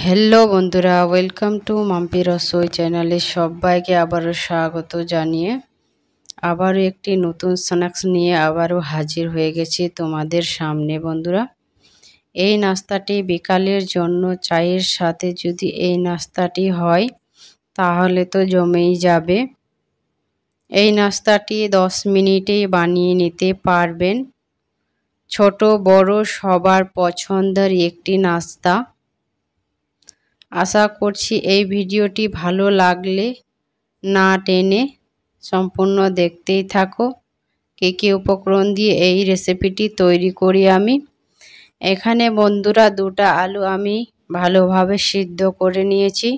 Hello বন্ধুরা, welcome to Mampi Rasoi চ্যানেলে সবাইকে আবারও স্বাগত জানিয়ে আবারও একটি নতুন স্ন্যাক্স নিয়ে আবারও হাজির হয়ে গেছি তোমাদের সামনে। বন্ধুরা, এই নাস্তাটি বিকালের জন্য চায়ের সাথে যদি এই নাস্তাটি হয় তাহলে তো জমেই যাবে। এই নাস্তাটি 10 মিনিটেই বানিয়ে নিতে পারবেন। ছোট বড় সবার পছন্দের একটি নাস্তা। আশা করছি এই ভিডিওটি ভালো লাগলে না টেনে সম্পূর্ণ দেখতেই থাকো। কী উপকরণ দিয়ে এই রেসিপিটি তৈরি করি আমি। এখানে বন্ধুরা 2টা আলু আমি ভালোভাবে সিদ্ধ করে নিয়েছি।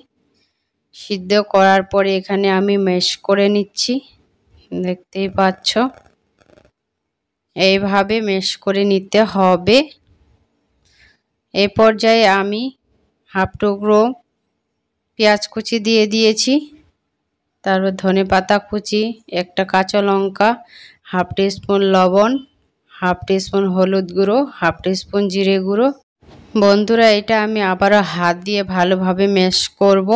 সিদ্ধ করার পরে এখানে আমি ম্যাশ করে নিচ্ছি, দেখতেই পাচ্ছ। এইভাবে ম্যাশ করে নিতে হবে। এই পর্যায়ে আমি হাফ টুকরো পেঁয়াজ কুচি দিয়ে দিয়েছি, তারপর ধনেপাতা কুচি, একটা কাঁচা লঙ্কা, হাফ টিস্পুন লবণ, হাফ টিস্পুন হলুদ গুঁড়ো, হাফ টিস্পুন জিরে গুঁড়ো। বন্ধুরা, এটা আমি আবারও হাত দিয়ে ভালোভাবে ম্যাশ করব।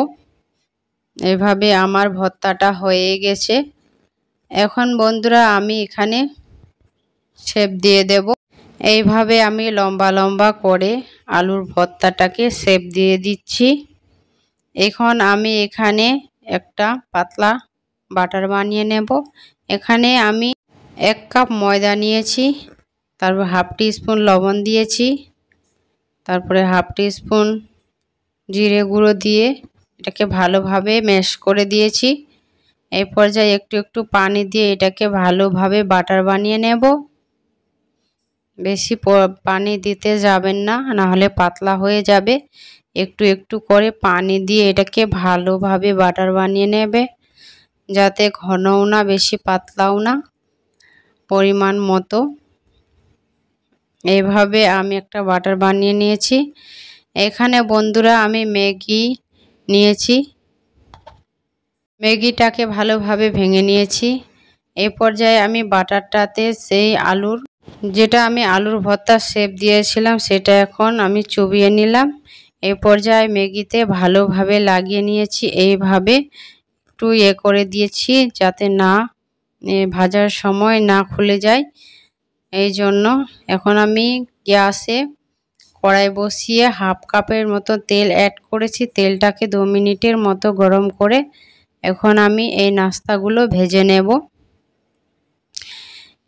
এভাবে আমার ভর্তাটা হয়ে গেছে। এখন বন্ধুরা আমি এখানে শেপ দিয়ে দেব। এইভাবে আমি লম্বা লম্বা করে আলুর ভর্তাটাকে শেপ দিয়ে দিচ্ছি। এখন আমি এখানে একটা পাতলা বাটার বানিয়ে নেব। এখানে আমি 1 কাপ ময়দা নিয়েছি, তারপর হাফ টিস্পুন লবণ দিয়েছি, তারপরে হাফ টিস্পুন জিরে গুঁড়ো দিয়ে এটাকে ভালোভাবে ম্যাশ করে দিয়েছি। এই পর্যায়ে একটু একটু পানি দিয়ে এটাকে ভালোভাবে বাটার বানিয়ে নেব। বেশি পানি দিতে যাবেন না, নাহলে পাতলা হয়ে যাবে। একটু একটু করে পানি দিয়ে এটাকে ভালোভাবে বাটার বানিয়ে নেবে, যাতে ঘনও না বেশি পাতলাও না, পরিমাণ মতো। এইভাবে আমি একটা বাটার বানিয়ে নিয়েছি। এখানে বন্ধুরা আমি ম্যাগি নিয়েছি, ম্যাগিটাকে ভালোভাবে ভেঙে নিয়েছি। এই পর্যায়ে আমি বাটারটাতে সেই যেটা আমি আলুর ভর্তা শেপ দিয়েছিলাম সেটা এখন আমি চুবিয়ে নিলাম। এই পর্যায়ে ম্যাগিতে ভালোভাবে লাগিয়ে নিয়েছি। এইভাবে একটু করে দিয়েছি যাতে না ভাজার সময় না খুলে যায়, এই জন্য। এখন আমি গ্যাসে কড়াই বসিয়ে হাফ কাপের মতো তেল অ্যাড করেছি। তেলটাকে 2 মিনিটের মতো গরম করে এখন আমি এই নাস্তাগুলো ভেজে নেব।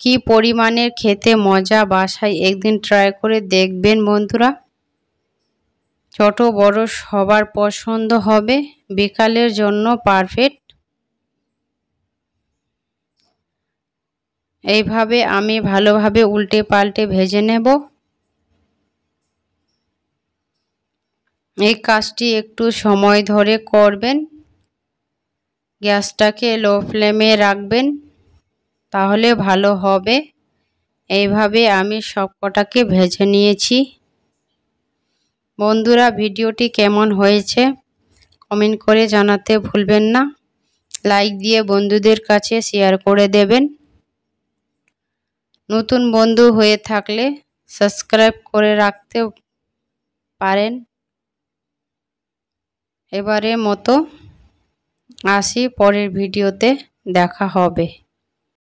কি পরিমাণের খেতে মজা, বাসায় একদিন ট্রাই করে দেখবেন বন্ধুরা। ছোট বড় সবার পছন্দ হবে, বিকালের জন্য পারফেক্ট। এইভাবে আমি ভালোভাবে উল্টে পাল্টে ভেজে নেব। এই কাজটি একটু সময় ধরে করবেন। গ্যাসটাকে লো ফ্লেমে রাখবেন, তাহলে ভালো হবে। এইভাবে আমি সবকটাকে ভেজে নিয়েছি। বন্ধুরা, ভিডিওটি কেমন হয়েছে কমেন্ট করে জানাতে ভুলবেন না। লাইক দিয়ে বন্ধুদের কাছে শেয়ার করে দেবেন। নতুন বন্ধু হয়ে থাকলে সাবস্ক্রাইব করে রাখতে পারেন। এবারের মতো আসি, পরের ভিডিওতে দেখা হবে।